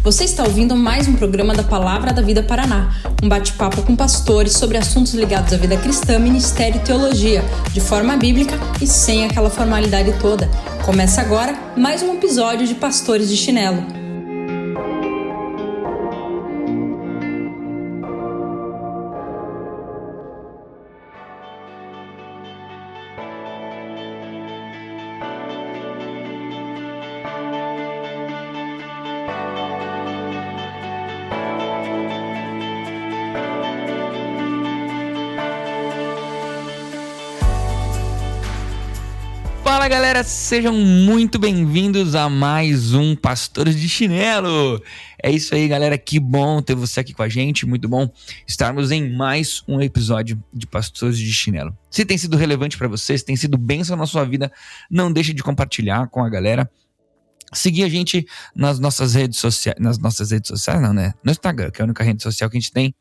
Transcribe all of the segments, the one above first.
Você está ouvindo mais um programa da Palavra da Vida Paraná, um bate-papo com pastores sobre assuntos ligados à vida cristã, ministério e teologia, de forma bíblica e sem aquela formalidade toda. Começa agora mais um episódio de Pastores de Chinelo. Fala galera, sejam muito bem-vindos a mais um Pastores de Chinelo. É isso aí galera, que bom ter você aqui com a gente, muito bom estarmos em mais um episódio de Pastores de Chinelo. Se tem sido relevante para você, se tem sido bênção na sua vida, não deixe de compartilhar com a galera. Seguir a gente nas nossas redes sociais, não, né? No Instagram, que é a única rede social que a gente tem,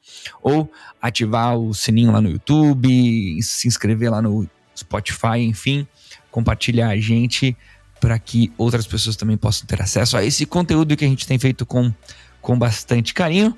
ou ativar o sininho lá no YouTube, se inscrever lá no Spotify, enfim, compartilhar a gente para que outras pessoas também possam ter acesso a esse conteúdo que a gente tem feito com bastante carinho.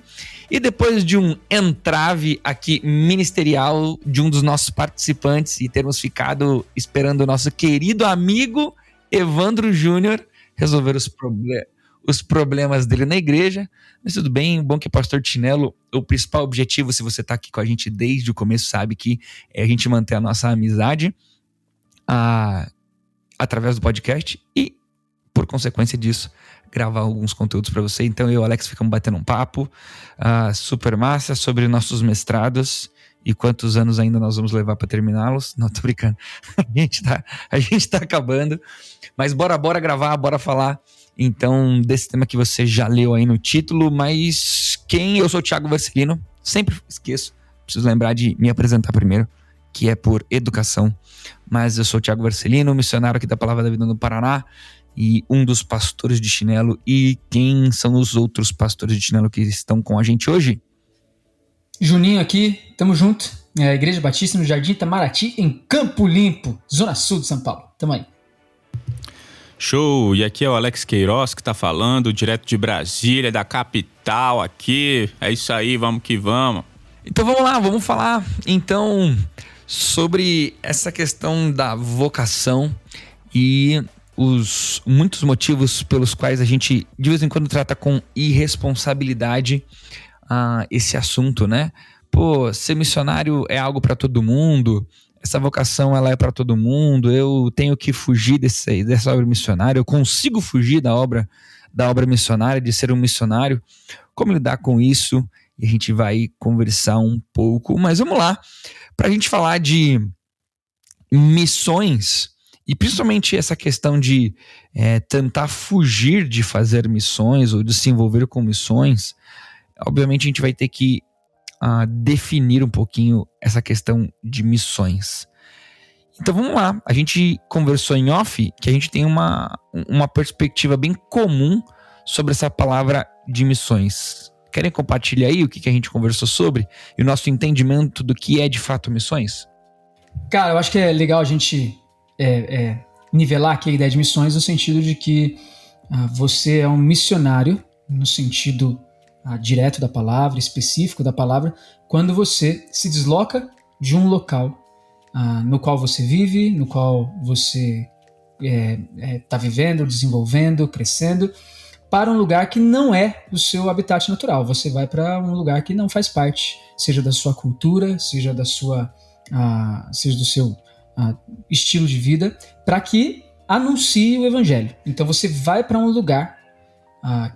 E depois de um entrave aqui ministerial de um dos nossos participantes e termos ficado esperando o nosso querido amigo Evandro Júnior resolver os problemas dele na igreja, mas tudo bem, bom que Pastor de Chinelo, o principal objetivo, se você está aqui com a gente desde o começo, sabe que é a gente manter a nossa amizade através do podcast e, por consequência disso, gravar alguns conteúdos para você. Então eu e o Alex ficamos batendo um papo super massa sobre nossos mestrados e quantos anos ainda nós vamos levar para terminá-los. Não, tô brincando, a gente tá acabando, mas bora gravar, bora falar então desse tema que você já leu aí no título. Mas eu sou o Thiago Vercelino, sempre esqueço, preciso lembrar de me apresentar primeiro, que é por educação, mas eu sou o Thiago Vercelino, missionário aqui da Palavra da Vida no Paraná e um dos pastores de Chinelo. E quem são os outros pastores de Chinelo que estão com a gente hoje? Juninho aqui, tamo junto, Igreja Batista no Jardim Itamaraty, em Campo Limpo, Zona Sul de São Paulo, tamo aí. Show, e aqui é o Alex Queiroz que tá falando, direto de Brasília, da capital aqui, é isso aí, vamos que vamos. Então vamos lá, vamos falar então sobre essa questão da vocação e os muitos motivos pelos quais a gente de vez em quando trata com irresponsabilidade esse assunto, né? Pô, ser missionário é algo para todo mundo, essa vocação ela é para todo mundo, eu tenho que fugir dessa obra missionária, eu consigo fugir da obra missionária, de ser um missionário, como lidar com isso? E a gente vai conversar um pouco, mas vamos lá, para a gente falar de missões e principalmente essa questão de tentar fugir de fazer missões ou de se envolver com missões. Obviamente a gente vai ter que definir um pouquinho essa questão de missões. Então vamos lá, a gente conversou em off que a gente tem uma perspectiva bem comum sobre essa palavra de missões. Querem compartilhar aí o que a gente conversou sobre e o nosso entendimento do que é de fato missões? Cara, eu acho que é legal a gente nivelar aqui a ideia de missões no sentido de que você é um missionário, no sentido direto da palavra, específico da palavra, quando você se desloca de um local no qual você vive, no qual você está vivendo, desenvolvendo, crescendo, para um lugar que não é o seu habitat natural. Você vai para um lugar que não faz parte, seja da sua cultura, seja do seu estilo de vida, para que anuncie o evangelho. Então você vai para um lugar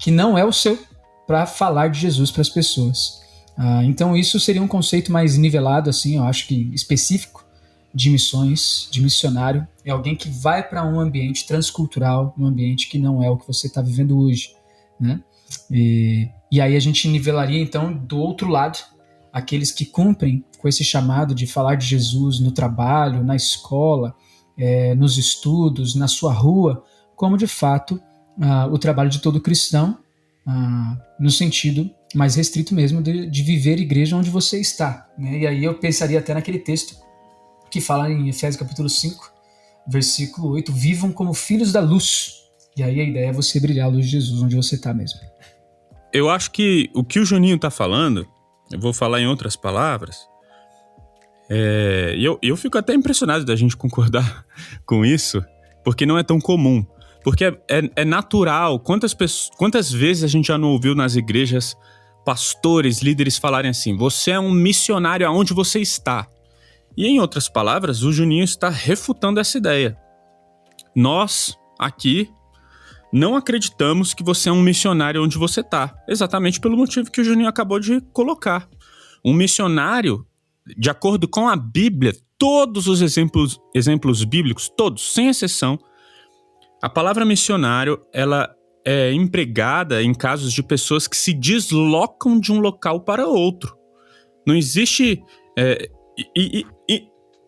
que não é o seu, para falar de Jesus para as pessoas. Então isso seria um conceito mais nivelado, assim, eu acho que específico de missões, de missionário. É alguém que vai para um ambiente transcultural, um ambiente que não é o que você está vivendo hoje, né? E aí a gente nivelaria então do outro lado aqueles que cumprem com esse chamado de falar de Jesus no trabalho, na escola, nos estudos, na sua rua, como de fato o trabalho de todo cristão, no sentido mais restrito mesmo de viver igreja onde você está, né? E aí eu pensaria até naquele texto que fala em Efésios capítulo 5, versículo 8, vivam como filhos da luz. E aí a ideia é você brilhar a luz de Jesus onde você está mesmo. eu acho que o Juninho tá falando, eu vou falar em outras palavras, eu fico até impressionado da gente concordar com isso, porque não é tão comum. Porque é natural. Quantas vezes a gente já não ouviu nas igrejas pastores, líderes falarem assim: você é um missionário aonde você está. E em outras palavras, o Juninho está refutando essa ideia. Nós, aqui, não acreditamos que você é um missionário onde você está. Exatamente pelo motivo que o Juninho acabou de colocar. Um missionário, de acordo com a Bíblia, todos os exemplos bíblicos, todos, sem exceção, a palavra missionário, ela é empregada em casos de pessoas que se deslocam de um local para outro. Não existe...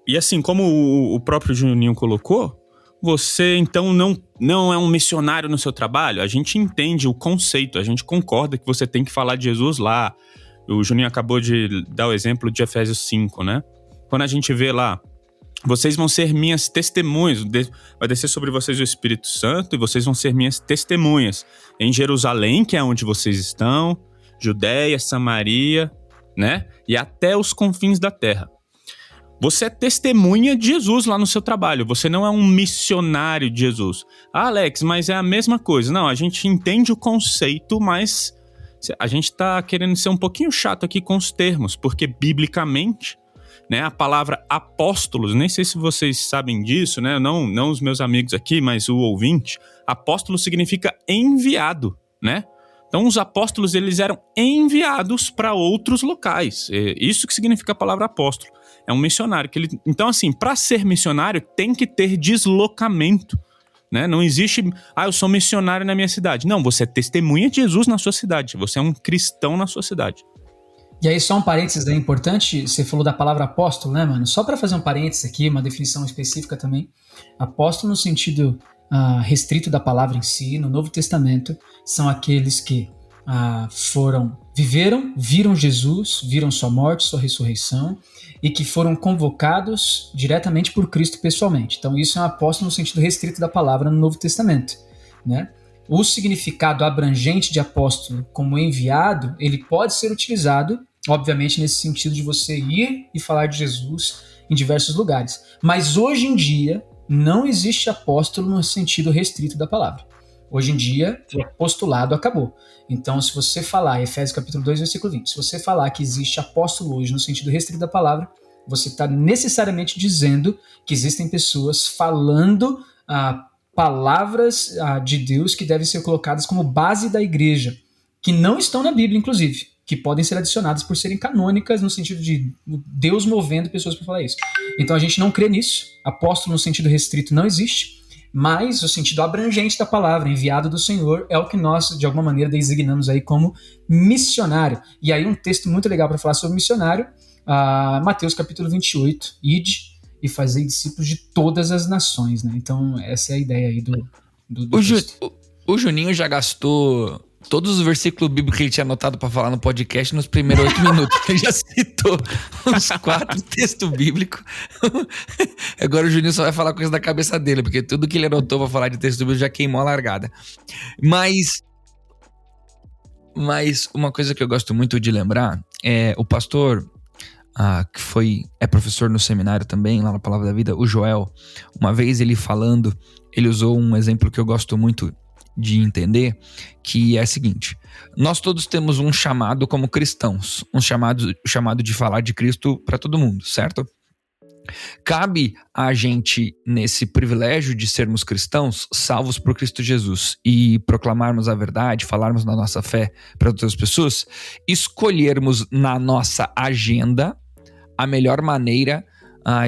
E assim, como o próprio Juninho colocou, você então não é um missionário no seu trabalho. A gente entende o conceito, a gente concorda que você tem que falar de Jesus lá. O Juninho acabou de dar o exemplo de Efésios 5, né? Quando a gente vê lá, vocês vão ser minhas testemunhas, vai descer sobre vocês o Espírito Santo e vocês vão ser minhas testemunhas em Jerusalém, que é onde vocês estão, Judéia, Samaria, né? E até os confins da terra. Você é testemunha de Jesus lá no seu trabalho, você não é um missionário de Jesus. Ah, Alex, mas é a mesma coisa. Não, a gente entende o conceito, mas a gente tá querendo ser um pouquinho chato aqui com os termos, porque biblicamente, né, a palavra apóstolos, nem sei se vocês sabem disso, né? Não os meus amigos aqui, mas o ouvinte. Apóstolo significa enviado, né? Então, os apóstolos, eles eram enviados para outros locais. É isso que significa a palavra apóstolo. É um missionário. Então, assim, para ser missionário, tem que ter deslocamento, né? Não existe, eu sou missionário na minha cidade. Não, você é testemunha de Jesus na sua cidade. Você é um cristão na sua cidade. E aí, só um parênteses aí importante, você falou da palavra apóstolo, né, mano? Só para fazer um parênteses aqui, uma definição específica também. Apóstolo no sentido restrito da palavra em si, no Novo Testamento, são aqueles que viram Jesus, viram sua morte, sua ressurreição, e que foram convocados diretamente por Cristo pessoalmente. Então isso é um apóstolo no sentido restrito da palavra no Novo Testamento, né? O significado abrangente de apóstolo como enviado, ele pode ser utilizado, obviamente, nesse sentido de você ir e falar de Jesus em diversos lugares. Mas hoje em dia, não existe apóstolo no sentido restrito da palavra. Hoje em dia, o apostolado acabou. Então, se você falar, Efésios capítulo 2, versículo 20, se você falar que existe apóstolo hoje no sentido restrito da palavra, você está necessariamente dizendo que existem pessoas falando palavras de Deus que devem ser colocadas como base da igreja, que não estão na Bíblia, inclusive, que podem ser adicionadas por serem canônicas, no sentido de Deus movendo pessoas para falar isso. Então a gente não crê nisso. Apóstolo no sentido restrito não existe, mas o sentido abrangente da palavra, enviado do Senhor, é o que nós, de alguma maneira, designamos aí como missionário. E aí um texto muito legal para falar sobre missionário, Mateus capítulo 28, ide e fazei discípulos de todas as nações, né? Então essa é a ideia aí do texto. O Juninho já gastou todos os versículos bíblicos que ele tinha anotado para falar no podcast nos primeiros 8 minutos. Ele já citou uns 4 textos bíblicos. Agora o Juninho só vai falar coisa da cabeça dele, porque tudo que ele anotou para falar de texto bíblico já queimou a largada. Mas uma coisa que eu gosto muito de lembrar é o pastor que é professor no seminário também, lá na Palavra da Vida, o Joel. Uma vez ele falando, ele usou um exemplo que eu gosto muito de entender, que é o seguinte: nós todos temos um chamado como cristãos, um chamado de falar de Cristo para todo mundo, certo? Cabe a gente, nesse privilégio de sermos cristãos, salvos por Cristo Jesus, e proclamarmos a verdade, falarmos da nossa fé para outras pessoas, escolhermos na nossa agenda a melhor maneira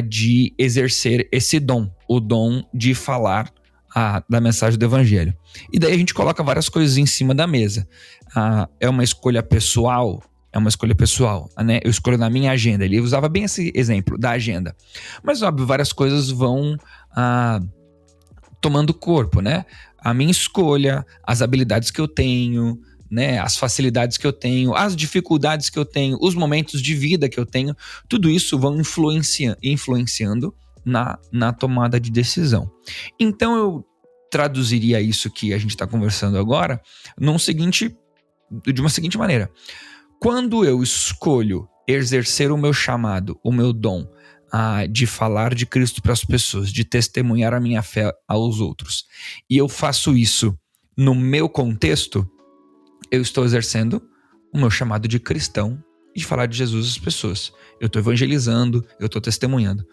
de exercer esse dom, o dom de falar da mensagem do evangelho. E daí a gente coloca várias coisas em cima da mesa. É uma escolha pessoal, né? Eu escolho na minha agenda. Ele usava bem esse exemplo da agenda. Mas, óbvio, várias coisas vão tomando corpo, né? A minha escolha, as habilidades que eu tenho, né? As facilidades que eu tenho, as dificuldades que eu tenho, os momentos de vida que eu tenho, tudo isso vão influenciando na tomada de decisão. Então eu traduziria isso que a gente está conversando agora num seguinte de uma seguinte maneira. Quando eu escolho exercer o meu chamado, o meu dom, de falar de Cristo para as pessoas, de testemunhar a minha fé aos outros, e eu faço isso no meu contexto, eu estou exercendo o meu chamado de cristão e de falar de Jesus às pessoas. Eu estou evangelizando, eu estou testemunhando.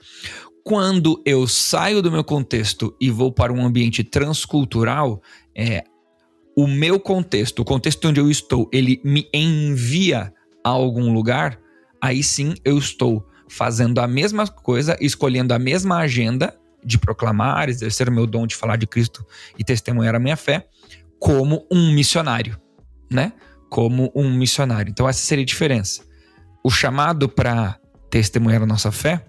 Quando eu saio do meu contexto e vou para um ambiente transcultural, o meu contexto, o contexto onde eu estou, ele me envia a algum lugar, aí sim eu estou fazendo a mesma coisa, escolhendo a mesma agenda de proclamar, exercer o meu dom de falar de Cristo e testemunhar a minha fé, como um missionário, né? Como um missionário. Então essa seria a diferença. O chamado para testemunhar a nossa fé,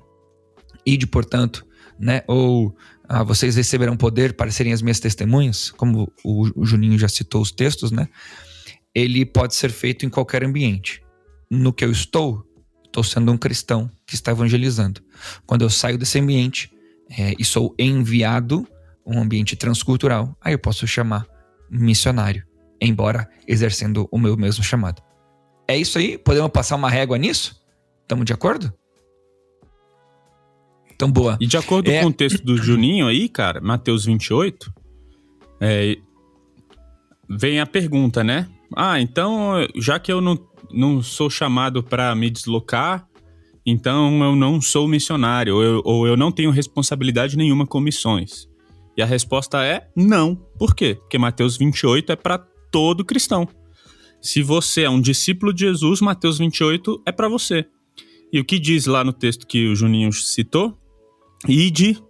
ide, portanto, né? Ou vocês receberão poder para serem as minhas testemunhas, como o Juninho já citou os textos, né? Ele pode ser feito em qualquer ambiente. No que eu estou sendo um cristão que está evangelizando. Quando eu saio desse ambiente e sou enviado a um ambiente transcultural, aí eu posso chamar missionário, embora exercendo o meu mesmo chamado. É isso aí? Podemos passar uma régua nisso? Estamos de acordo? Então, boa. E de acordo com o texto do Juninho aí, cara, Mateus 28, vem a pergunta, né? Então, já que eu não sou chamado para me deslocar, então eu não sou missionário, ou eu não tenho responsabilidade nenhuma com missões. E a resposta é não. Por quê? Porque Mateus 28 é para todo cristão. Se você é um discípulo de Jesus, Mateus 28 é para você. E o que diz lá no texto que o Juninho citou? Ide,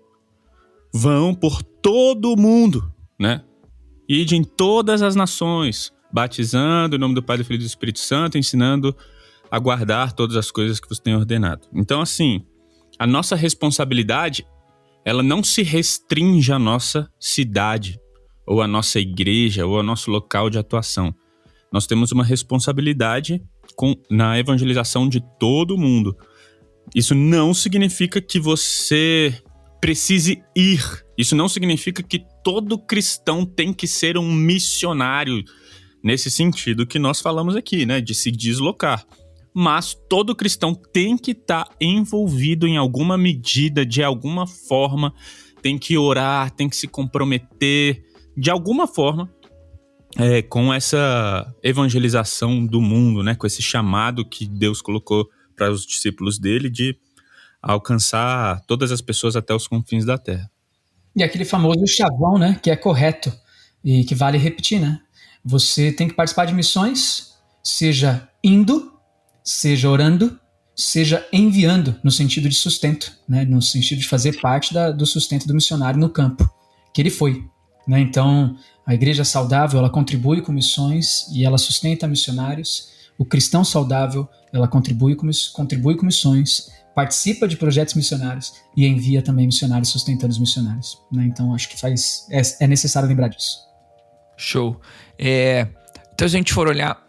vão por todo o mundo, né? Ide em todas as nações, batizando em nome do Pai, do Filho e do Espírito Santo, ensinando a guardar todas as coisas que você tem ordenado. Então, assim, a nossa responsabilidade, ela não se restringe à nossa cidade, ou à nossa igreja, ou ao nosso local de atuação. Nós temos uma responsabilidade na evangelização de todo mundo. Isso não significa que você precise ir. Isso não significa que todo cristão tem que ser um missionário, nesse sentido que nós falamos aqui, né? De se deslocar. Mas todo cristão tem que estar envolvido em alguma medida, de alguma forma, tem que orar, tem que se comprometer, de alguma forma, com essa evangelização do mundo, né? Com esse chamado que Deus colocou para os discípulos dele de alcançar todas as pessoas até os confins da terra. E aquele famoso chavão, né? Que é correto e que vale repetir, né? Você tem que participar de missões, seja indo, seja orando, seja enviando, no sentido de sustento, né? No sentido de fazer parte do sustento do missionário no campo, que ele foi, né? Então, a igreja saudável, ela contribui com missões e ela sustenta missionários. O cristão saudável, ela contribui com missões, participa de projetos missionários e envia também missionários sustentando os missionários, né? Então, acho que é necessário lembrar disso. Show. Então, se a gente for olhar...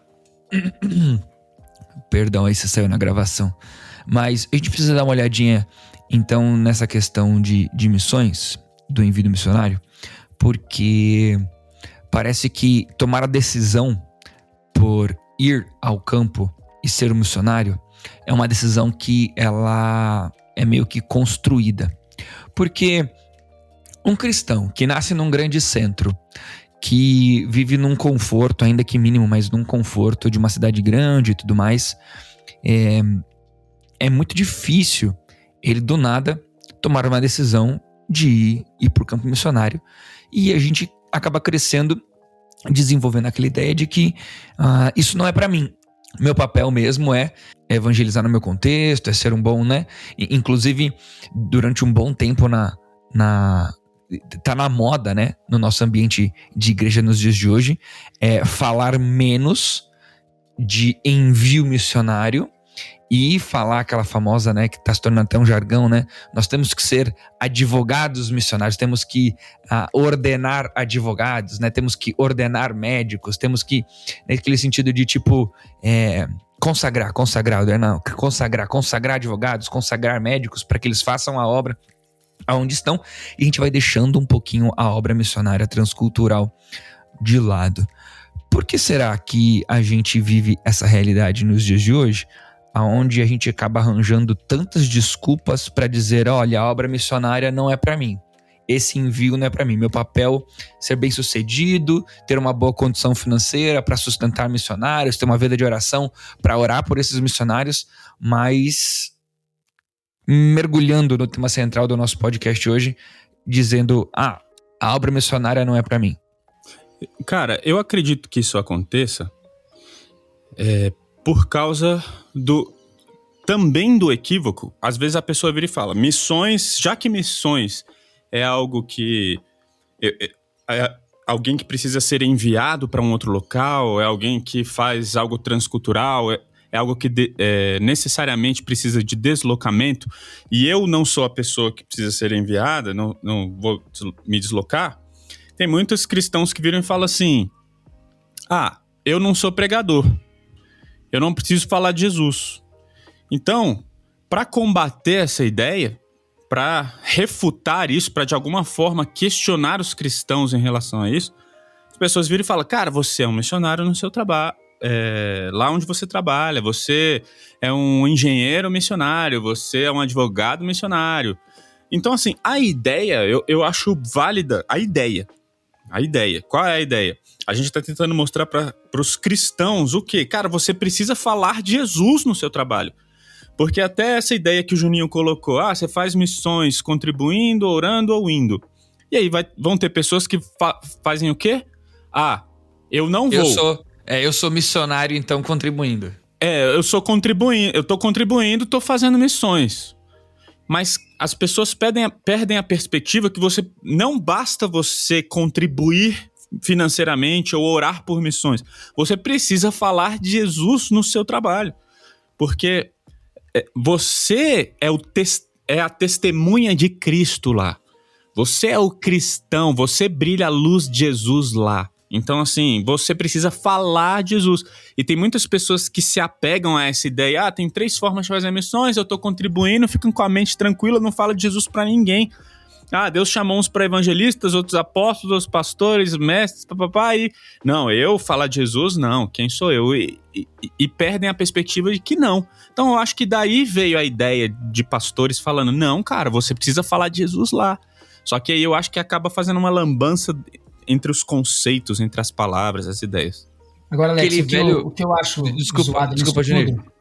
Perdão, aí você saiu na gravação. Mas a gente precisa dar uma olhadinha, então, nessa questão de missões, do envio missionário, porque parece que tomar a decisão por ir ao campo e ser um missionário é uma decisão que ela é meio que construída. Porque um cristão que nasce num grande centro, que vive num conforto, ainda que mínimo, mas num conforto de uma cidade grande e tudo mais, é muito difícil ele do nada tomar uma decisão de ir para o campo missionário, e a gente acaba crescendo, desenvolvendo aquela ideia de que isso não é para mim. Meu papel mesmo é evangelizar no meu contexto, é ser um bom, né? Inclusive, durante um bom tempo tá na moda, né? No nosso ambiente de igreja nos dias de hoje, falar menos de envio missionário e falar aquela famosa, né, que está se tornando até um jargão, né? Nós temos que ser advogados missionários, temos que ordenar advogados, né? Temos que ordenar médicos, temos que, naquele sentido de tipo, consagrar advogados, consagrar médicos para que eles façam a obra aonde estão, e a gente vai deixando um pouquinho a obra missionária transcultural de lado. por que será que a gente vive essa realidade nos dias de hoje, onde a gente acaba arranjando tantas desculpas para dizer, olha, a obra missionária não é para mim, esse envio não é para mim, meu papel é ser bem sucedido, ter uma boa condição financeira para sustentar missionários, ter uma vida de oração para orar por esses missionários, mas mergulhando no tema central do nosso podcast hoje, dizendo, a obra missionária não é para mim. Cara, eu acredito que isso aconteça por causa também do equívoco. Às vezes a pessoa vira e fala, missões, já que missões é algo que alguém que precisa ser enviado para um outro local, é alguém que faz algo transcultural, é algo que necessariamente precisa de deslocamento, e eu não sou a pessoa que precisa ser enviada, não vou me deslocar. Tem muitos cristãos que viram e falam assim, eu não sou pregador, eu não preciso falar de Jesus. Então, para combater essa ideia, para refutar isso, para de alguma forma questionar os cristãos em relação a isso, as pessoas viram e falam, cara, você é um missionário no seu trabalho, lá onde você trabalha, você é um engenheiro missionário, você é um advogado missionário. Então, assim, a ideia, eu acho válida, a ideia. Qual é a ideia? A gente está tentando mostrar para os cristãos o quê? Cara, você precisa falar de Jesus no seu trabalho. Porque até essa ideia que o Juninho colocou, você faz missões contribuindo, orando ou indo. E aí vão ter pessoas que fazem o quê? Eu não vou. Eu sou missionário, então contribuindo. Eu tô contribuindo, tô fazendo missões. Mas as pessoas perdem a perspectiva que não basta você contribuir financeiramente ou orar por missões. Você precisa falar de Jesus no seu trabalho. Porque você é a testemunha de Cristo lá. Você é o cristão, você brilha a luz de Jesus lá. Então, assim, você precisa falar de Jesus. E tem muitas pessoas que se apegam a essa ideia. Tem 3 formas de fazer missões, eu tô contribuindo, ficam com a mente tranquila, não fala de Jesus pra ninguém. Deus chamou uns para evangelistas, outros apóstolos, outros pastores, mestres, e... Não, eu falar de Jesus, não. Quem sou eu? E perdem a perspectiva de que não. Então, eu acho que daí veio a ideia de pastores falando, não, cara, você precisa falar de Jesus lá. Só que aí eu acho que acaba fazendo uma lambança entre os conceitos, entre as palavras, as ideias. Agora, Alex, o que eu acho zoado desculpa, nisso Juninho. tudo...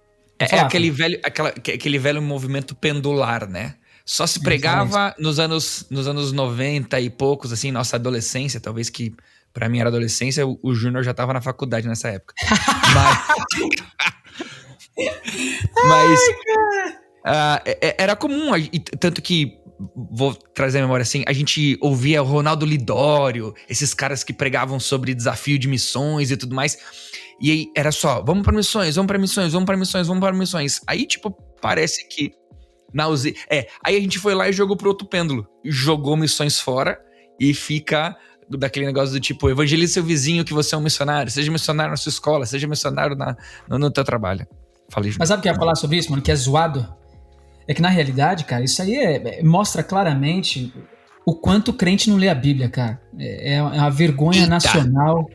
aquele velho movimento pendular, né? Só se pregava nos anos 90 e poucos, assim, nossa adolescência, talvez que pra mim era adolescência, o Júnior já tava na faculdade nessa época. Mas era comum, tanto que, vou trazer a memória assim, a gente ouvia o Ronaldo Lidório, esses caras que pregavam sobre desafio de missões e tudo mais, e aí era só, vamos pra missões. Aí, tipo, parece que aí a gente foi lá e jogou pro outro pêndulo. Jogou missões fora e fica daquele negócio do tipo, evangelize seu vizinho que você é um missionário. Seja missionário na sua escola, seja missionário no teu trabalho. Falei, mas sabe o que eu ia falar sobre isso, mano? Que é zoado? É que na realidade, cara, isso aí mostra claramente o quanto o crente não lê a Bíblia, cara. É uma vergonha nacional.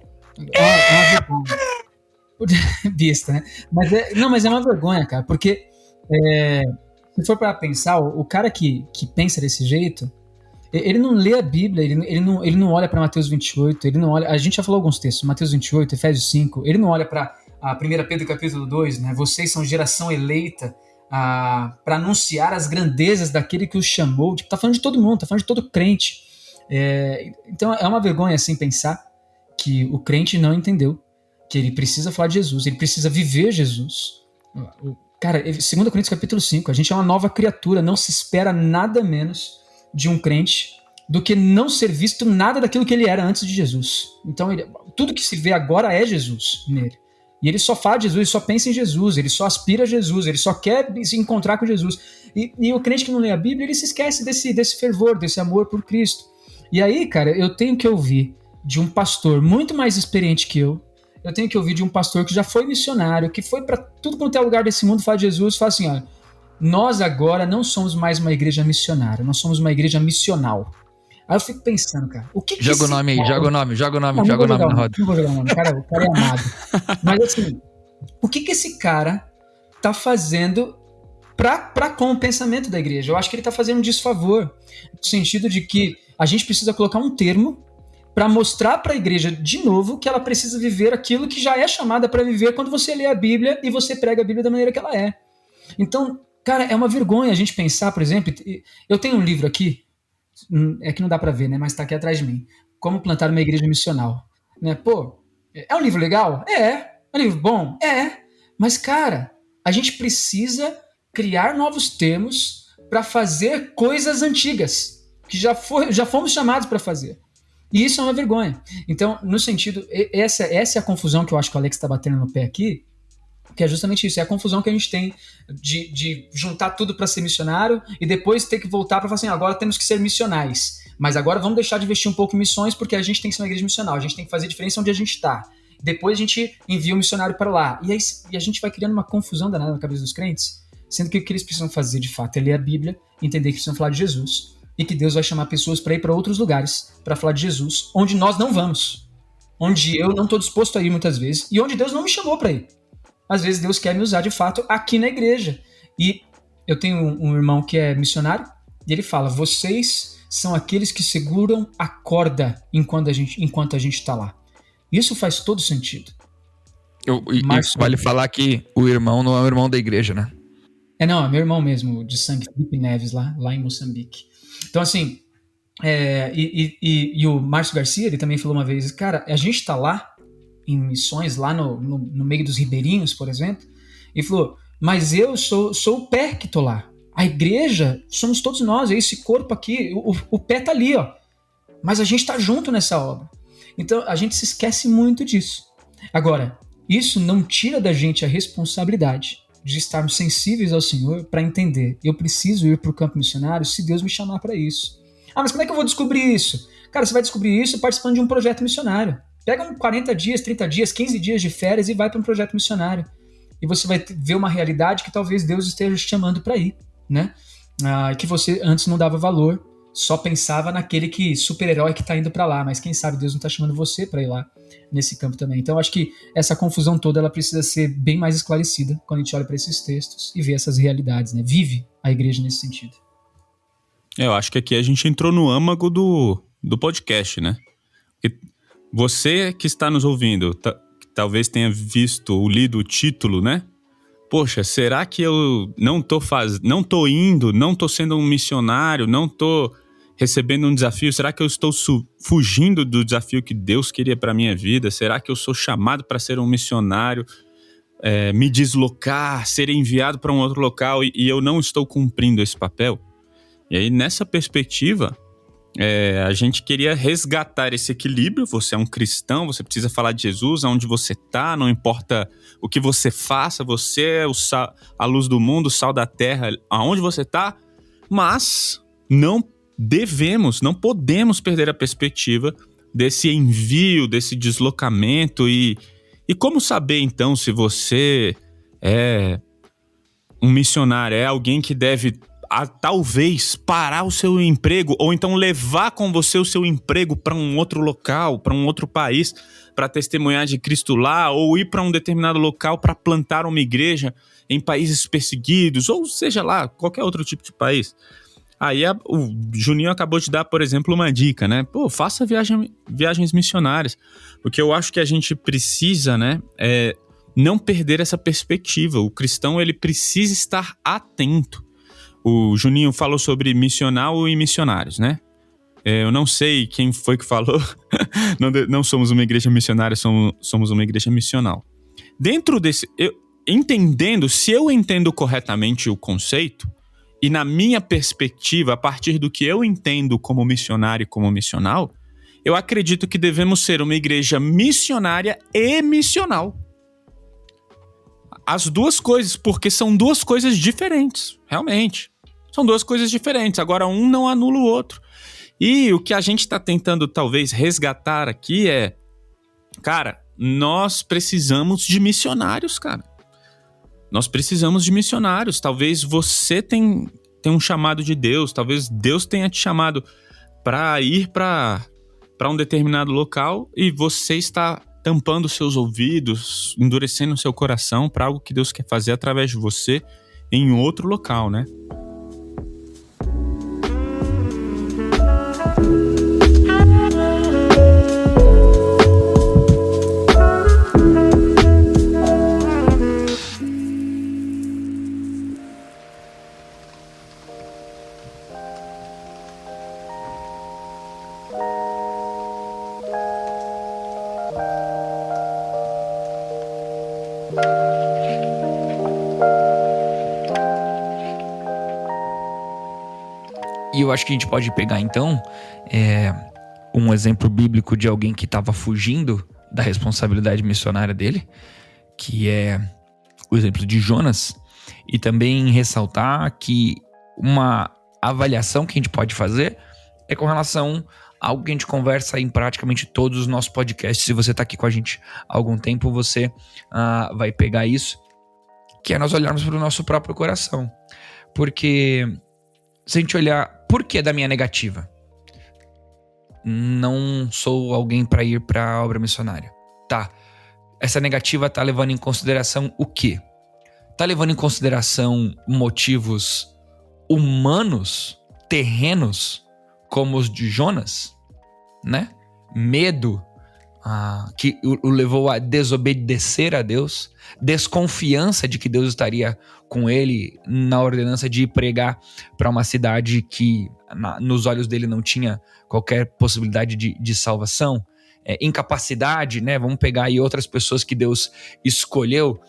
É uma vergonha. Besta, né? Mas é uma vergonha, cara, porque... se for para pensar, o cara que pensa desse jeito, ele não lê a Bíblia, ele não olha para Mateus 28, ele não olha... A gente já falou alguns textos, Mateus 28, Efésios 5, ele não olha para a 1 Pedro capítulo 2, né? Vocês são geração eleita para anunciar as grandezas daquele que os chamou. Tipo, tá falando de todo mundo, tá falando de todo crente. Então é uma vergonha assim pensar que o crente não entendeu que ele precisa falar de Jesus, ele precisa viver Jesus. Cara, 2 Coríntios capítulo 5, a gente é uma nova criatura, não se espera nada menos de um crente do que não ser visto nada daquilo que ele era antes de Jesus. Então, tudo que se vê agora é Jesus nele. E ele só fala de Jesus, ele só pensa em Jesus, ele só aspira a Jesus, ele só quer se encontrar com Jesus. E o crente que não lê a Bíblia, ele se esquece desse fervor, desse amor por Cristo. E aí, cara, eu tenho que ouvir de um pastor muito mais experiente que eu tenho que ouvir de um pastor que já foi missionário, que foi para tudo quanto é lugar desse mundo falar de Jesus, fala assim, olha, nós agora não somos mais uma igreja missionária, nós somos uma igreja missional. Aí eu fico pensando, cara, o que Joga o nome aí, joga o nome Não, na não vou jogar roda. Não vou jogar o nome, o cara é amado. Mas assim, o que esse cara tá fazendo com o pensamento da igreja? Eu acho que ele tá fazendo um desfavor, no sentido de que a gente precisa colocar um termo para mostrar para a igreja de novo que ela precisa viver aquilo que já é chamada para viver quando você lê a Bíblia e você prega a Bíblia da maneira que ela é. Então, cara, é uma vergonha a gente pensar, por exemplo, eu tenho um livro aqui, é que não dá para ver, né, mas tá aqui atrás de mim, Como Plantar uma Igreja Missional. Né? Pô, é um livro legal? É um livro bom? Mas, cara, a gente precisa criar novos termos para fazer coisas antigas, que já fomos chamados para fazer. E isso é uma vergonha. Então, no sentido, essa é a confusão que eu acho que o Alex está batendo no pé aqui, que é justamente isso, é a confusão que a gente tem de juntar tudo para ser missionário e depois ter que voltar para falar assim, agora temos que ser missionais, mas agora vamos deixar de investir um pouco em missões porque a gente tem que ser uma igreja missional, a gente tem que fazer diferença onde a gente está. Depois a gente envia o missionário para lá. E a gente vai criando uma confusão danada na cabeça dos crentes, sendo que o que eles precisam fazer de fato é ler a Bíblia, entender que precisam falar de Jesus e que Deus vai chamar pessoas para ir para outros lugares para falar de Jesus, onde nós não vamos, onde eu não estou disposto a ir muitas vezes e onde Deus não me chamou para ir. Às vezes Deus quer me usar de fato aqui na igreja. E eu tenho um irmão que é missionário e ele fala, vocês são aqueles que seguram a corda enquanto a gente está lá. Isso faz todo sentido. E vale falar que o irmão não é o irmão da igreja, né? Não, é meu irmão mesmo, de sangue, Felipe Neves, lá em Moçambique. Então, assim, e o Márcio Garcia, ele também falou uma vez, cara, a gente tá lá, em missões, lá no meio dos ribeirinhos, por exemplo, e falou, mas eu sou o pé que tô lá. A igreja somos todos nós, é esse corpo aqui, o pé tá ali, ó. Mas a gente tá junto nessa obra. Então, a gente se esquece muito disso. Agora, isso não tira da gente a responsabilidade de estarmos sensíveis ao Senhor para entender, eu preciso ir para o campo missionário se Deus me chamar para isso. Mas como é que eu vou descobrir isso? Cara, você vai descobrir isso participando de um projeto missionário. Pega 40 dias, 30 dias, 15 dias de férias e vai para um projeto missionário. E você vai ver uma realidade que talvez Deus esteja te chamando para ir, né? Que você antes não dava valor, só pensava naquele super-herói que está indo para lá, mas quem sabe Deus não está chamando você para ir lá nesse campo também. Então acho que essa confusão toda ela precisa ser bem mais esclarecida quando a gente olha para esses textos e vê essas realidades, né? Vive a igreja nesse sentido. Eu acho que aqui a gente entrou no âmago do podcast, né? Porque você que está nos ouvindo, talvez tenha visto ou lido o título, né? Poxa, será que eu não tô indo, não tô sendo um missionário, não tô recebendo um desafio? Será que eu estou fugindo do desafio que Deus queria para minha vida? Será que eu sou chamado para ser um missionário, me deslocar, ser enviado para um outro local e eu não estou cumprindo esse papel? E aí, nessa perspectiva, a gente queria resgatar esse equilíbrio. Você é um cristão, você precisa falar de Jesus aonde você está, não importa o que você faça, você é a luz do mundo, o sal da terra, aonde você está, mas não podemos perder a perspectiva desse envio, desse deslocamento e como saber então se você é um missionário, é alguém que deve talvez parar o seu emprego ou então levar com você o seu emprego para um outro local, para um outro país, para testemunhar de Cristo lá, ou ir para um determinado local para plantar uma igreja em países perseguidos, ou seja lá, qualquer outro tipo de país. Aí o Juninho acabou de dar, por exemplo, uma dica, né? Pô, faça viagens missionárias, porque eu acho que a gente precisa, né, não perder essa perspectiva. O cristão, ele precisa estar atento. O Juninho falou sobre missional e missionários, né? Eu não sei quem foi que falou. Não somos uma igreja missionária, somos uma igreja missional. Dentro desse... se eu entendo corretamente o conceito, e na minha perspectiva, a partir do que eu entendo como missionário e como missional, eu acredito que devemos ser uma igreja missionária e missional. As duas coisas, porque são duas coisas diferentes, realmente. São duas coisas diferentes, agora um não anula o outro. E o que a gente está tentando talvez resgatar aqui é, cara, nós precisamos de missionários, cara. Nós precisamos de missionários. Talvez você tenha um chamado de Deus, talvez Deus tenha te chamado para ir para um determinado local e você está tampando seus ouvidos, endurecendo seu coração para algo que Deus quer fazer através de você em outro local, né? E eu acho que a gente pode pegar, então, um exemplo bíblico de alguém que estava fugindo da responsabilidade missionária dele, que é o exemplo de Jonas, e também ressaltar que uma avaliação que a gente pode fazer é com relação a algo que a gente conversa em praticamente todos os nossos podcasts. Se você está aqui com a gente há algum tempo, você vai pegar isso, que é nós olharmos para o nosso próprio coração. Porque se a gente olhar, por que da minha negativa? Não sou alguém para ir para a obra missionária. Tá, essa negativa tá levando em consideração o quê? Tá levando em consideração motivos humanos, terrenos, como os de Jonas, né? Medo que o levou a desobedecer a Deus, desconfiança de que Deus estaria com ele na ordenança de ir pregar para uma cidade que nos olhos dele não tinha qualquer possibilidade de salvação, incapacidade, né? Vamos pegar aí outras pessoas que Deus escolheu.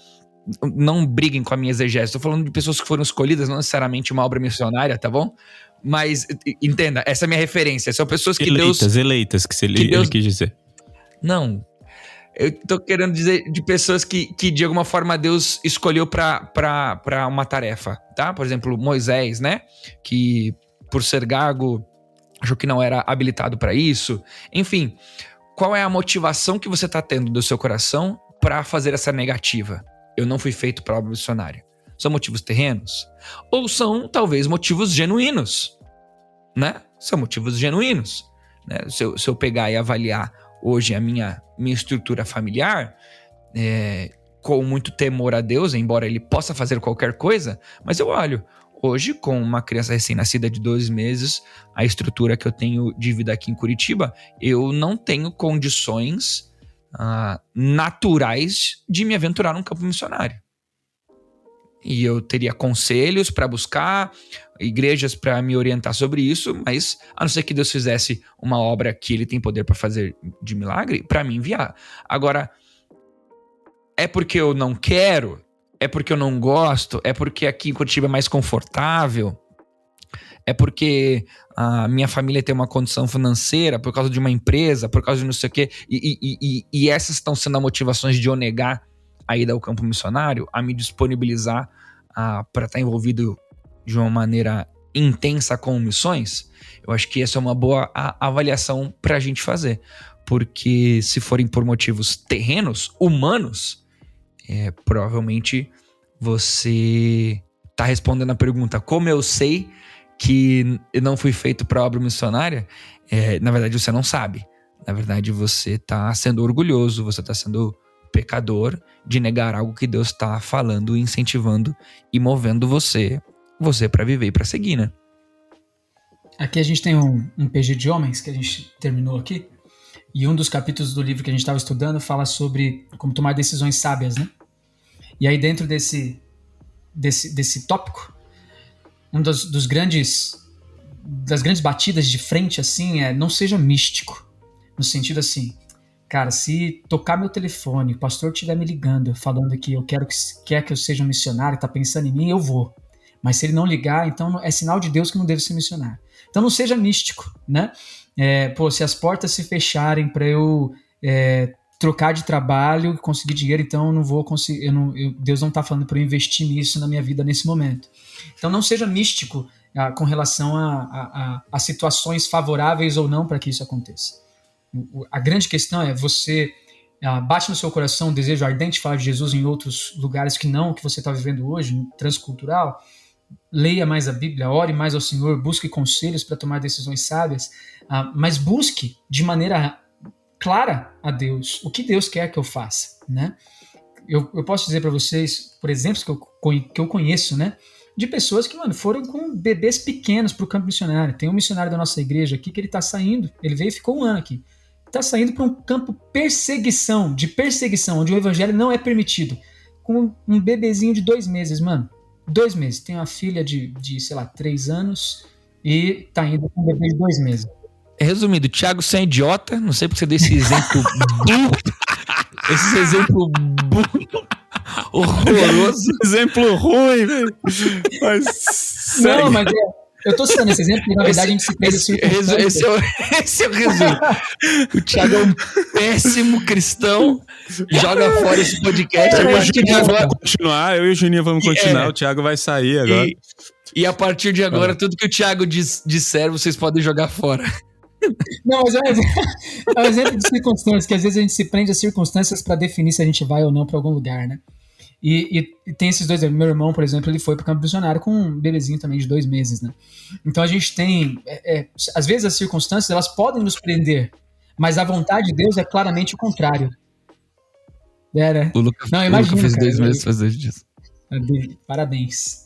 Não briguem com a minha exegese, estou falando de pessoas que foram escolhidas, não necessariamente uma obra missionária, tá bom? Mas entenda, essa é a minha referência, são pessoas que eleitas, que ele quis dizer. Não, eu tô querendo dizer de pessoas que de alguma forma Deus escolheu pra uma tarefa, tá? Por exemplo, Moisés, né? Que por ser gago, achou que não era habilitado pra isso. Enfim, qual é a motivação que você tá tendo do seu coração pra fazer essa negativa? Eu não fui feito pra obra missionária. São motivos terrenos? Ou são, talvez, motivos genuínos, né? São motivos genuínos, né? Se eu pegar e avaliar hoje a minha estrutura familiar, com muito temor a Deus, embora ele possa fazer qualquer coisa, mas eu olho, hoje com uma criança recém-nascida de 2 meses, a estrutura que eu tenho de vida aqui em Curitiba, eu não tenho condições naturais de me aventurar num campo missionário. E eu teria conselhos para buscar, igrejas para me orientar sobre isso, mas a não ser que Deus fizesse uma obra que ele tem poder para fazer de milagre, para mim enviar. Agora, é porque eu não quero? É porque eu não gosto? É porque aqui em Curitiba é mais confortável? É porque a minha família tem uma condição financeira, por causa de uma empresa, por causa de não sei o quê? E essas estão sendo as motivações de eu negar a ida ao campo missionário, a me disponibilizar para estar envolvido de uma maneira intensa com missões? Eu acho que essa é uma boa avaliação para a gente fazer, porque se forem por motivos terrenos, humanos, provavelmente você está respondendo a pergunta: como eu sei que eu não fui feito para obra missionária? Na verdade você não sabe, na verdade você está sendo orgulhoso, você está sendo pecador de negar algo que Deus está falando, incentivando e movendo você para viver e para seguir, né? Aqui a gente tem um PG de homens que a gente terminou aqui, e um dos capítulos do livro que a gente estava estudando fala sobre como tomar decisões sábias, né? E aí dentro desse tópico, das grandes batidas de frente assim não seja místico, no sentido assim: cara, se tocar meu telefone, o pastor estiver me ligando, falando que quer que eu seja um missionário, tá pensando em mim, eu vou. Mas se ele não ligar, então é sinal de Deus que não devo ser missionário. Então não seja místico, né? Se as portas se fecharem para eu trocar de trabalho, conseguir dinheiro, então eu não vou conseguir, Deus não tá falando para eu investir nisso na minha vida nesse momento. Então não seja místico com relação a situações favoráveis ou não para que isso aconteça. A grande questão é: você bate no seu coração um desejo ardente de falar de Jesus em outros lugares que não o que você está vivendo hoje, no transcultural? leia mais a Bíblia, ore mais ao Senhor, busque conselhos para tomar decisões sábias, mas busque de maneira clara a Deus, o que Deus quer que eu faça, né? Eu posso dizer para vocês, por exemplos que eu conheço, né? De pessoas que, mano, foram com bebês pequenos pro campo missionário. Tem um missionário da nossa igreja aqui que ele tá saindo, ele veio e ficou 1 ano aqui. Tá saindo para um campo de perseguição, onde o evangelho não é permitido. Com um bebezinho de 2 meses, mano. 2 meses. Tem uma filha de, sei lá, 3 anos e tá indo com um bebê de 2 meses. Resumindo, Thiago, você é idiota. Não sei porque você deu esse exemplo burro. Esse exemplo burro. Horroroso. Exemplo ruim, velho. Não, mas eu tô citando esse exemplo porque, na verdade, a gente se perde esse é o resumo. O Thiago é um péssimo cristão. Joga fora esse podcast. Eu e o Juninho vamos continuar. O Thiago vai sair agora. E a partir de agora, tudo que o Thiago disser, vocês podem jogar fora. Não, mas é um exemplo de circunstâncias, que às vezes a gente se prende a circunstâncias para definir se a gente vai ou não para algum lugar, né? E tem esses dois. Meu irmão, por exemplo, ele foi para o campo missionário com um bebezinho também de 2 meses, né? Então a gente tem... às vezes as circunstâncias, elas podem nos prender, mas a vontade de Deus é claramente o contrário. Né? O Lucas fez 2 meses fazer disso. Parabéns.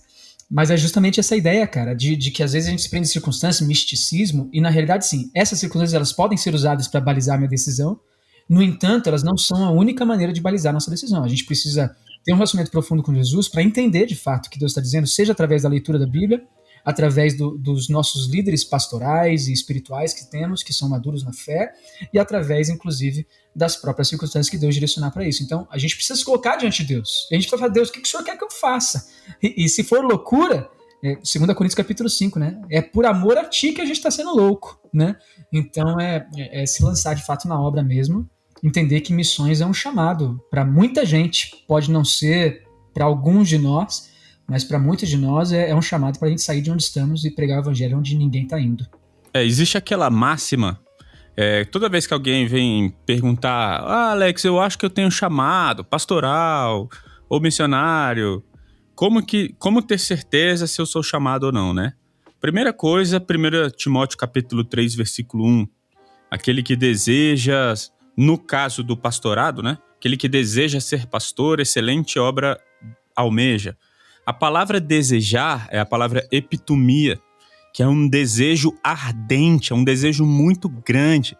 Mas é justamente essa ideia, cara, de que às vezes a gente se prende em circunstâncias, misticismo, e na realidade sim, essas circunstâncias elas podem ser usadas para balizar a minha decisão. No entanto, elas não são a única maneira de balizar a nossa decisão. A gente precisa ter um relacionamento profundo com Jesus para entender de fato o que Deus está dizendo, seja através da leitura da Bíblia, através dos nossos líderes pastorais e espirituais que temos, que são maduros na fé, e através, inclusive, das próprias circunstâncias que Deus direcionar para isso. Então, a gente precisa se colocar diante de Deus. A gente precisa falar, Deus, o que o Senhor quer que eu faça? E se for loucura, 2 Coríntios capítulo 5, né? É por amor a ti que a gente está sendo louco, né? Então, é se lançar de fato na obra mesmo, entender que missões é um chamado para muita gente, pode não ser para alguns de nós, mas para muitos de nós é um chamado para a gente sair de onde estamos e pregar o evangelho onde ninguém está indo. Existe aquela máxima, toda vez que alguém vem perguntar, Alex, eu acho que eu tenho chamado pastoral ou missionário, como ter certeza se eu sou chamado ou não, né? Primeira coisa, 1 Timóteo capítulo 3, versículo 1, aquele que deseja, no caso do pastorado, né? Aquele que deseja ser pastor, excelente obra almeja. A palavra desejar é a palavra epitomia, que é um desejo ardente, é um desejo muito grande.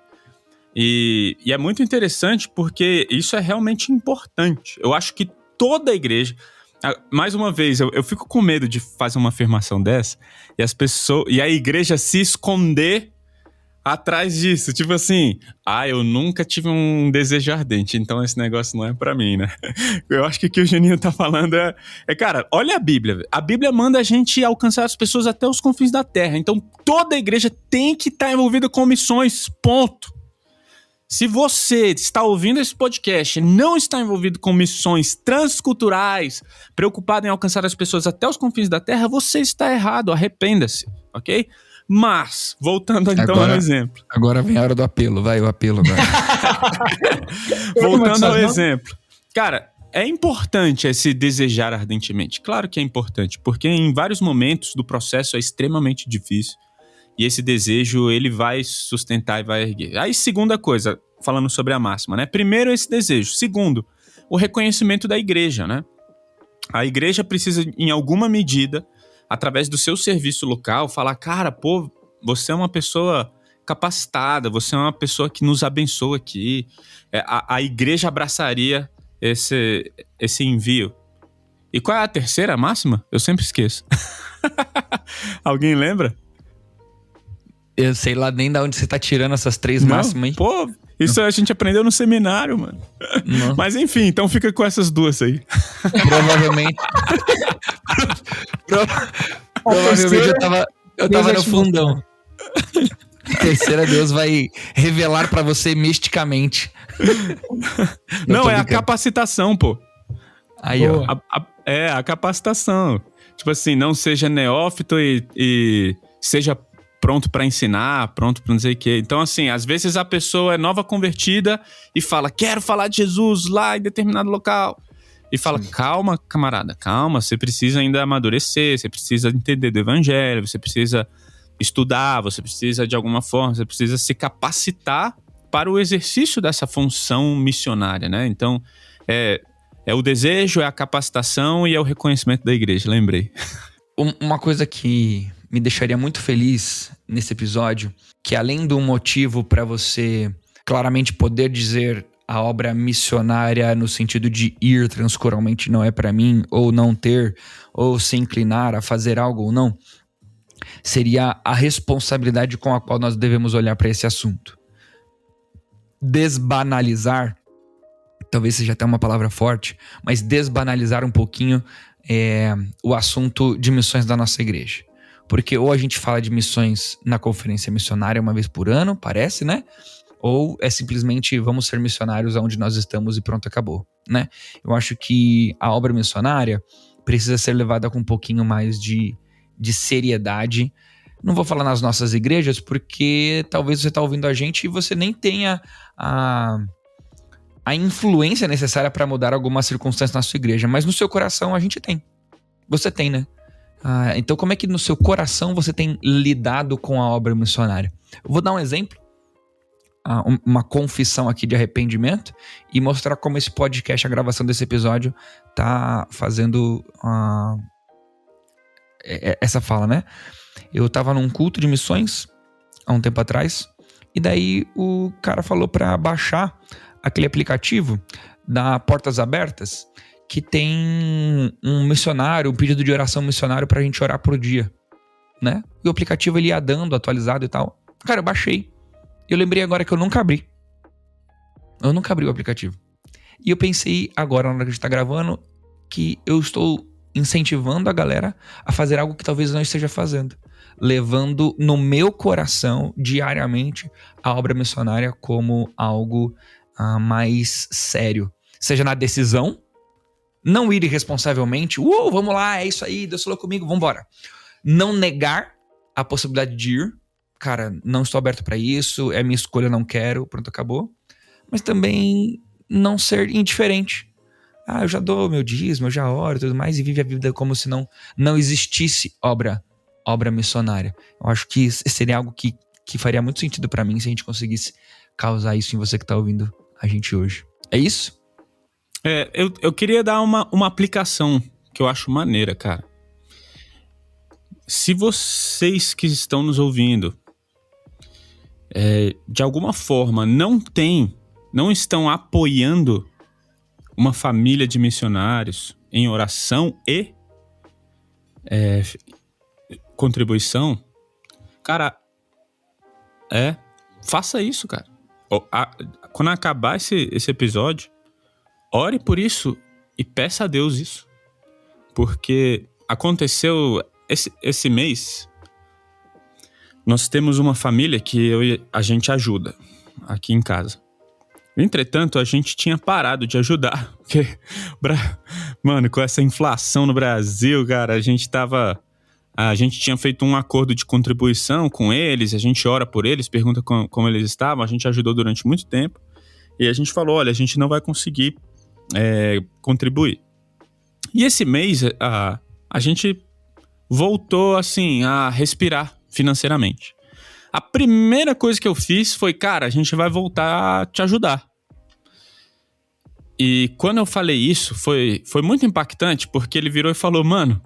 E é muito interessante porque isso é realmente importante. Eu acho que toda a igreja... Mais uma vez, eu fico com medo de fazer uma afirmação dessa e a igreja se esconder atrás disso. Tipo assim, eu nunca tive um desejo ardente, então esse negócio não é pra mim, né? Eu acho que o que o Juninho tá falando cara, olha a Bíblia. A Bíblia manda a gente alcançar as pessoas até os confins da terra. Então toda a igreja tem que estar envolvida com missões, ponto. Se você está ouvindo esse podcast e não está envolvido com missões transculturais, preocupado em alcançar as pessoas até os confins da terra, você está errado, arrependa-se, ok? Mas, voltando então ao exemplo. Agora vem a hora do apelo, vai o apelo agora. Voltando ao exemplo. Cara, é importante esse desejar ardentemente. Claro que é importante, porque em vários momentos do processo é extremamente difícil. E esse desejo, ele vai sustentar e vai erguer. Aí, segunda coisa, falando sobre a máxima, né? Primeiro, esse desejo. Segundo, o reconhecimento da igreja, né? A igreja precisa, em alguma medida, através do seu serviço local, falar, cara, pô, você é uma pessoa capacitada, você é uma pessoa que nos abençoa aqui. A igreja abraçaria esse envio. E qual é a terceira máxima? Eu sempre esqueço. Alguém lembra? Eu sei lá nem de onde você tá tirando essas 3 máximas aí. Pô, isso a gente aprendeu no seminário, mano. Não. Mas enfim, então fica com essas 2 aí. Provavelmente. Provavelmente eu tava no fundão. A terceira, Deus vai revelar pra você misticamente. Não, é a capacitação, pô. Aí, ó. A capacitação. Tipo assim, não seja neófito e seja pronto pra ensinar, pronto pra não sei o quê. Então, assim, às vezes a pessoa é nova convertida e fala, quero falar de Jesus lá em determinado local. e fala, calma, camarada, calma, você precisa ainda amadurecer, você precisa entender do evangelho, você precisa estudar, você precisa de alguma forma, você precisa se capacitar para o exercício dessa função missionária, né? Então, é o desejo, é a capacitação e é o reconhecimento da igreja, lembrei. Uma coisa que me deixaria muito feliz nesse episódio, que além do motivo para você claramente poder dizer a obra missionária no sentido de ir transcoralmente não é para mim, ou não ter, ou se inclinar a fazer algo ou não, seria a responsabilidade com a qual nós devemos olhar para esse assunto. Desbanalizar, talvez seja até uma palavra forte, mas desbanalizar um pouquinho o assunto de missões da nossa igreja. Porque ou a gente fala de missões na conferência missionária uma vez por ano, parece, né? Ou é simplesmente vamos ser missionários aonde nós estamos e pronto, acabou, né? Eu acho que a obra missionária precisa ser levada com um pouquinho mais de seriedade. Não vou falar nas nossas igrejas, porque talvez você está ouvindo a gente e você nem tenha a influência necessária para mudar alguma circunstância na sua igreja, mas no seu coração a gente tem. Você tem, né? Então como é que no seu coração você tem lidado com a obra missionária? Eu vou dar um exemplo, uma confissão aqui de arrependimento e mostrar como esse podcast, a gravação desse episódio, tá fazendo essa fala, né? Eu tava num culto de missões há um tempo atrás e daí o cara falou para baixar aquele aplicativo da Portas Abertas que tem um missionário, um pedido de oração missionário pra gente orar por dia, né? E o aplicativo ele ia dando, atualizado e tal. Cara, eu baixei. Eu lembrei agora que eu nunca abri. Eu nunca abri o aplicativo. E eu pensei agora, na hora que a gente tá gravando, que eu estou incentivando a galera a fazer algo que talvez não esteja fazendo. Levando no meu coração, diariamente, a obra missionária como algo mais sério. Seja na decisão, não ir irresponsavelmente, vamos lá, é isso aí, Deus falou comigo, vambora. Não negar a possibilidade de ir, cara, não estou aberto para isso, é minha escolha, não quero, pronto, acabou. Mas também não ser indiferente. Eu já dou meu dízimo, eu já oro e tudo mais, e vive a vida como se não existisse obra missionária. Eu acho que seria algo que faria muito sentido para mim se a gente conseguisse causar isso em você que tá ouvindo a gente hoje. É isso? Eu queria dar uma aplicação que eu acho maneira, cara. Se vocês que estão nos ouvindo, de alguma forma não estão apoiando uma família de missionários em oração e contribuição, cara, faça isso, cara. Quando acabar esse episódio, ore por isso e peça a Deus isso. Porque aconteceu esse mês, nós temos uma família que a gente ajuda aqui em casa. Entretanto, a gente tinha parado de ajudar. Porque, mano, com essa inflação no Brasil, cara, a gente tinha feito um acordo de contribuição com eles, a gente ora por eles, pergunta como eles estavam, a gente ajudou durante muito tempo. E a gente falou, olha, a gente não vai conseguir contribuir. E esse mês, a gente voltou, assim, a respirar financeiramente. A primeira coisa que eu fiz foi, cara, a gente vai voltar a te ajudar. E quando eu falei isso, foi muito impactante, porque ele virou e falou, mano,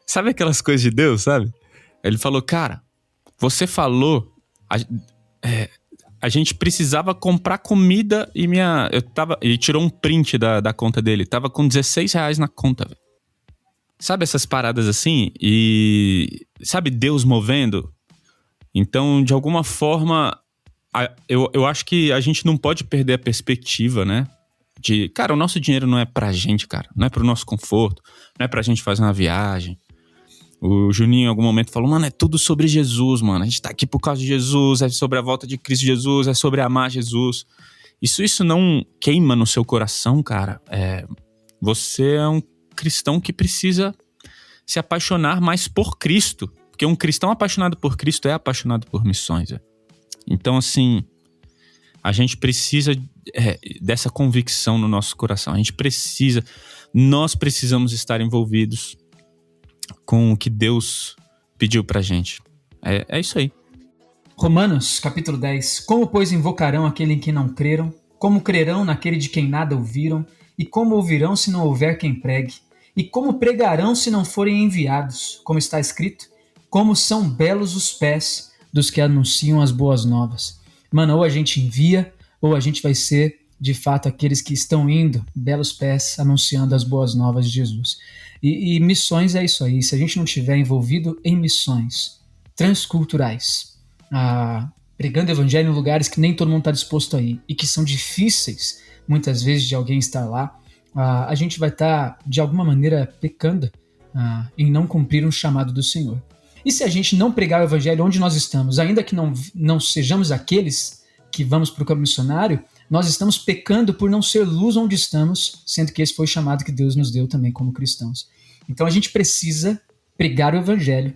sabe aquelas coisas de Deus, sabe? Ele falou, cara, você falou, a gente precisava comprar comida e tirou um print da conta dele, tava com R$16 na conta, velho. Sabe essas paradas assim? E sabe Deus movendo? Então, de alguma forma, eu acho que a gente não pode perder a perspectiva, né? Cara, o nosso dinheiro não é pra gente, cara. Não é pro nosso conforto. Não é pra gente fazer uma viagem. O Juninho em algum momento falou, mano, é tudo sobre Jesus, mano. A gente tá aqui por causa de Jesus, é sobre a volta de Cristo Jesus, é sobre amar Jesus. Isso não queima no seu coração, cara. Você é um cristão que precisa se apaixonar mais por Cristo. Porque um cristão apaixonado por Cristo é apaixonado por missões. Então, assim, a gente precisa dessa convicção no nosso coração. Nós precisamos estar envolvidos com o que Deus pediu pra gente. É isso aí. Romanos, capítulo 10. Como, pois, invocarão aquele em quem não creram? Como crerão naquele de quem nada ouviram? E como ouvirão se não houver quem pregue? E como pregarão se não forem enviados? Como está escrito, como são belos os pés dos que anunciam as boas novas. Mano, ou a gente envia, ou a gente vai ser, de fato, aqueles que estão indo, belos pés, anunciando as boas novas de Jesus. E missões é isso aí. Se a gente não estiver envolvido em missões transculturais, pregando evangelho em lugares que nem todo mundo está disposto a ir e que são difíceis, muitas vezes, de alguém estar lá, a gente vai estar, de alguma maneira, pecando em não cumprir um chamado do Senhor. E se a gente não pregar o evangelho onde nós estamos, ainda que não sejamos aqueles que vamos para o campo missionário, nós estamos pecando por não ser luz onde estamos, sendo que esse foi o chamado que Deus nos deu também como cristãos. Então a gente precisa pregar o evangelho.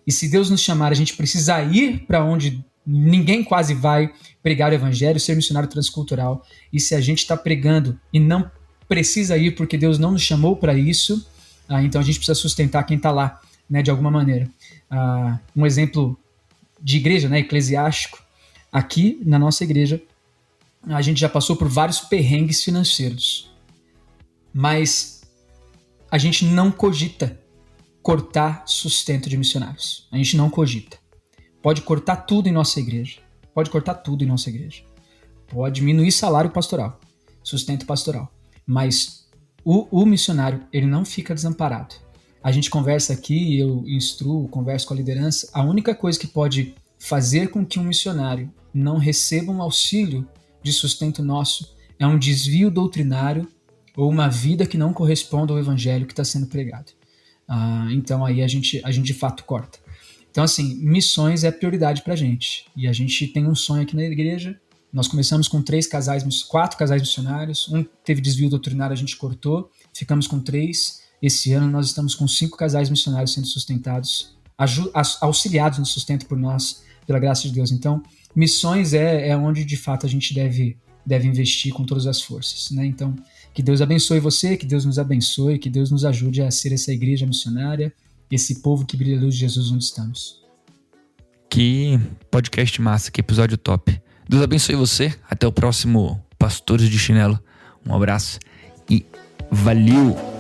E se Deus nos chamar, a gente precisa ir para onde ninguém quase vai pregar o evangelho, ser missionário transcultural. E se a gente está pregando e não precisa ir porque Deus não nos chamou para isso, então a gente precisa sustentar quem está lá, né, de alguma maneira. Um exemplo de igreja, né, eclesiástico, aqui na nossa igreja, a gente já passou por vários perrengues financeiros, mas a gente não cogita cortar sustento de missionários. A gente não cogita. Pode cortar tudo em nossa igreja. Pode cortar tudo em nossa igreja. Pode diminuir salário pastoral, sustento pastoral. Mas o missionário, ele não fica desamparado. A gente conversa aqui, eu instruo, converso com a liderança. A única coisa que pode fazer com que um missionário não receba um auxílio de sustento nosso é um desvio doutrinário ou uma vida que não corresponde ao evangelho que está sendo pregado. Então aí a gente de fato corta. Então assim, missões é prioridade pra gente. E a gente tem um sonho aqui na igreja. Nós começamos com 4 casais missionários. Um teve desvio doutrinário, a gente cortou. Ficamos com 3. Esse ano nós estamos com 5 casais missionários sendo sustentados, auxiliados no sustento por nós, pela graça de Deus. Então, missões é onde de fato a gente deve investir com todas as forças, né? Então, que Deus abençoe você, que Deus nos abençoe, que Deus nos ajude a ser essa igreja missionária, esse povo que brilha a luz de Jesus onde estamos. Que podcast massa, que episódio top. Deus abençoe você. Até o próximo Pastores de Chinelo. Um abraço e valeu!